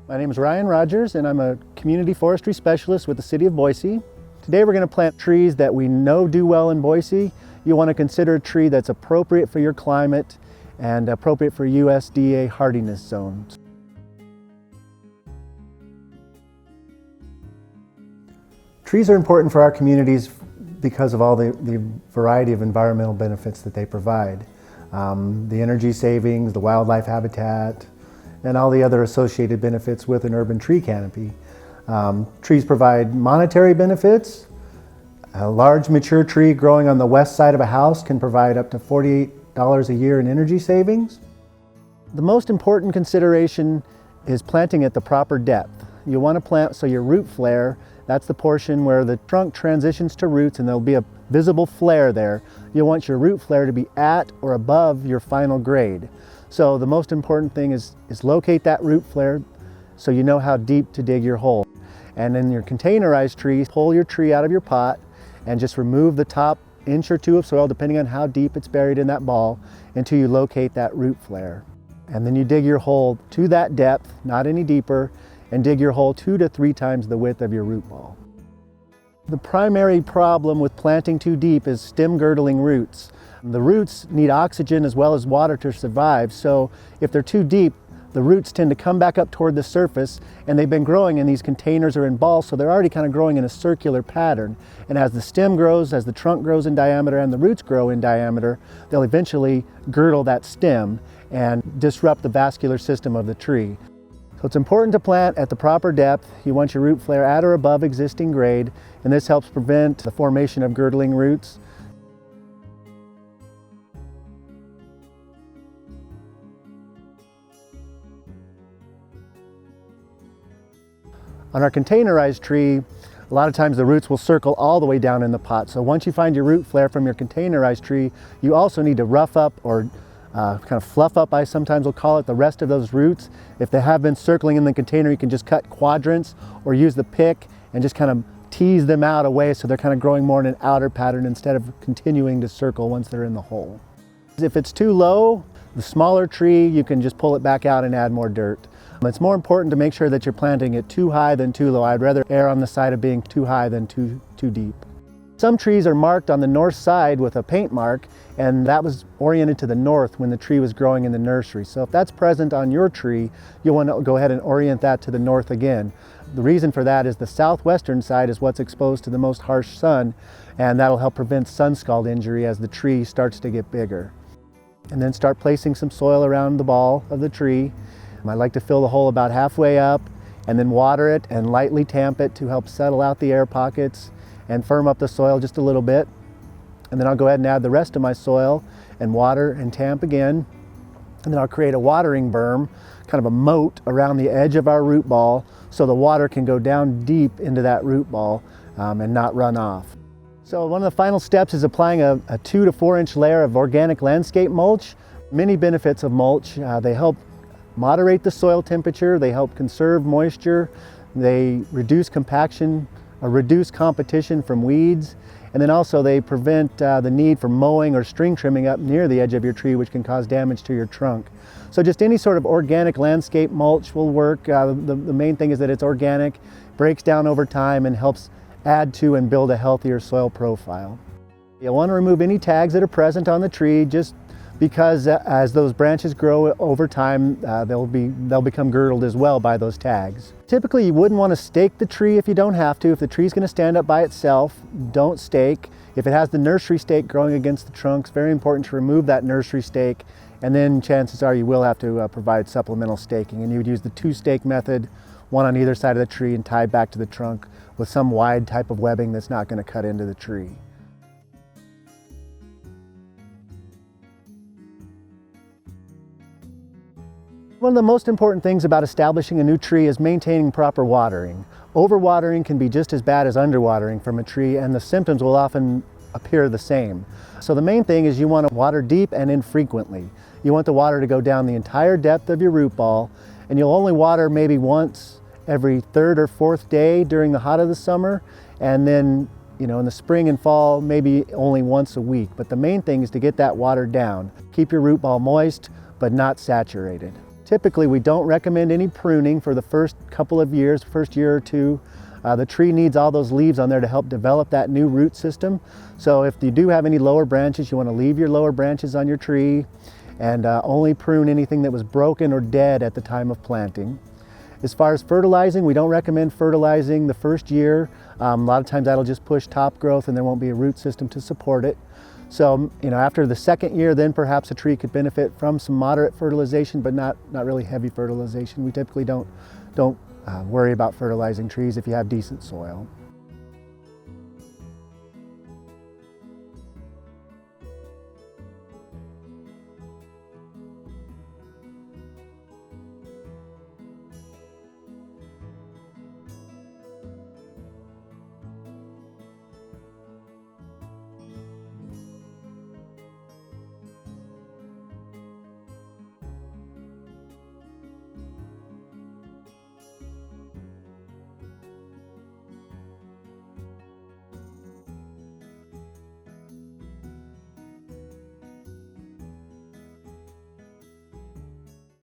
My name is Ryan Rogers and I'm a community forestry specialist with the City of Boise. Today we're going to plant trees that we know do well in Boise. You want to consider a tree that's appropriate for your climate and appropriate for USDA hardiness zones. Trees are important for our communities because of all the variety of environmental benefits that they provide. The energy savings, the wildlife habitat, and all the other associated benefits with an urban tree canopy. Trees provide monetary benefits. A large mature tree growing on the west side of a house can provide up to $48 a year in energy savings. The most important consideration is planting at the proper depth. You want to plant so your root flare, that's the portion where the trunk transitions to roots and there'll be a visible flare there. You'll want your root flare to be at or above your final grade. So the most important thing is locate that root flare so you know how deep to dig your hole. And in your containerized trees, pull your tree out of your pot and just remove the top inch or two of soil, depending on how deep it's buried in that ball, until you locate that root flare. And then you dig your hole to that depth, not any deeper, and dig your hole 2 to 3 times the width of your root ball. The primary problem with planting too deep is stem girdling roots. The roots need oxygen as well as water to survive, so if they're too deep, the roots tend to come back up toward the surface, and they've been growing in these containers or in balls, so they're already kind of growing in a circular pattern. And as the stem grows, as the trunk grows in diameter and the roots grow in diameter, they'll eventually girdle that stem and disrupt the vascular system of the tree. So it's important to plant at the proper depth. You want your root flare at or above existing grade, and this helps prevent the formation of girdling roots. On our containerized tree, a lot of times the roots will circle all the way down in the pot. So once you find your root flare from your containerized tree, you also need to rough up or kind of fluff up, I sometimes will call it, the rest of those roots. If they have been circling in the container, you can just cut quadrants or use the pick and just kind of tease them out away so they're kind of growing more in an outer pattern instead of continuing to circle once they're in the hole. If it's too low, the smaller tree, you can just pull it back out and add more dirt. It's more important to make sure that you're planting it too high than too low. I'd rather err on the side of being too high than too deep. Some trees are marked on the north side with a paint mark, and that was oriented to the north when the tree was growing in the nursery. So if that's present on your tree, you'll want to go ahead and orient that to the north again. The reason for that is the southwestern side is what's exposed to the most harsh sun, and that'll help prevent sun scald injury as the tree starts to get bigger. And then start placing some soil around the ball of the tree. I like to fill the hole about halfway up and then water it and lightly tamp it to help settle out the air pockets and firm up the soil just a little bit. And then I'll go ahead and add the rest of my soil and water and tamp again. And then I'll create a watering berm, kind of a moat around the edge of our root ball so the water can go down deep into that root ball and not run off. So one of the final steps is applying a 2 to 4 inch layer of organic landscape mulch. Many benefits of mulch. They help moderate the soil temperature, they help conserve moisture, they reduce compaction or reduce competition from weeds, and then also they prevent the need for mowing or string trimming up near the edge of your tree, which can cause damage to your trunk. So just any sort of organic landscape mulch will work. The main thing is that it's organic, breaks down over time, and helps add to and build a healthier soil profile. You'll want to remove any tags that are present on the tree, just because as those branches grow over time, they'll become girdled as well by those tags. Typically, you wouldn't want to stake the tree if you don't have to. If the tree's going to stand up by itself, don't stake. If it has the nursery stake growing against the trunk, it's very important to remove that nursery stake, and then chances are you will have to provide supplemental staking. And you would use the 2-stake method, one on either side of the tree and tied back to the trunk with some wide type of webbing that's not going to cut into the tree. One of the most important things about establishing a new tree is maintaining proper watering. Overwatering can be just as bad as underwatering from a tree, and the symptoms will often appear the same. So the main thing is you want to water deep and infrequently. You want the water to go down the entire depth of your root ball, and you'll only water maybe once every 3rd or 4th day during the hot of the summer, and then in the spring and fall maybe only once a week. But the main thing is to get that water down. Keep your root ball moist but not saturated. Typically, we don't recommend any pruning for the first couple of years, first year or two. The tree needs all those leaves on there to help develop that new root system. So if you do have any lower branches, you want to leave your lower branches on your tree and only prune anything that was broken or dead at the time of planting. As far as fertilizing, we don't recommend fertilizing the first year. A lot of times that'll just push top growth and there won't be a root system to support it. So, after the second year, then perhaps a tree could benefit from some moderate fertilization, but not really heavy fertilization. We typically don't worry about fertilizing trees if you have decent soil.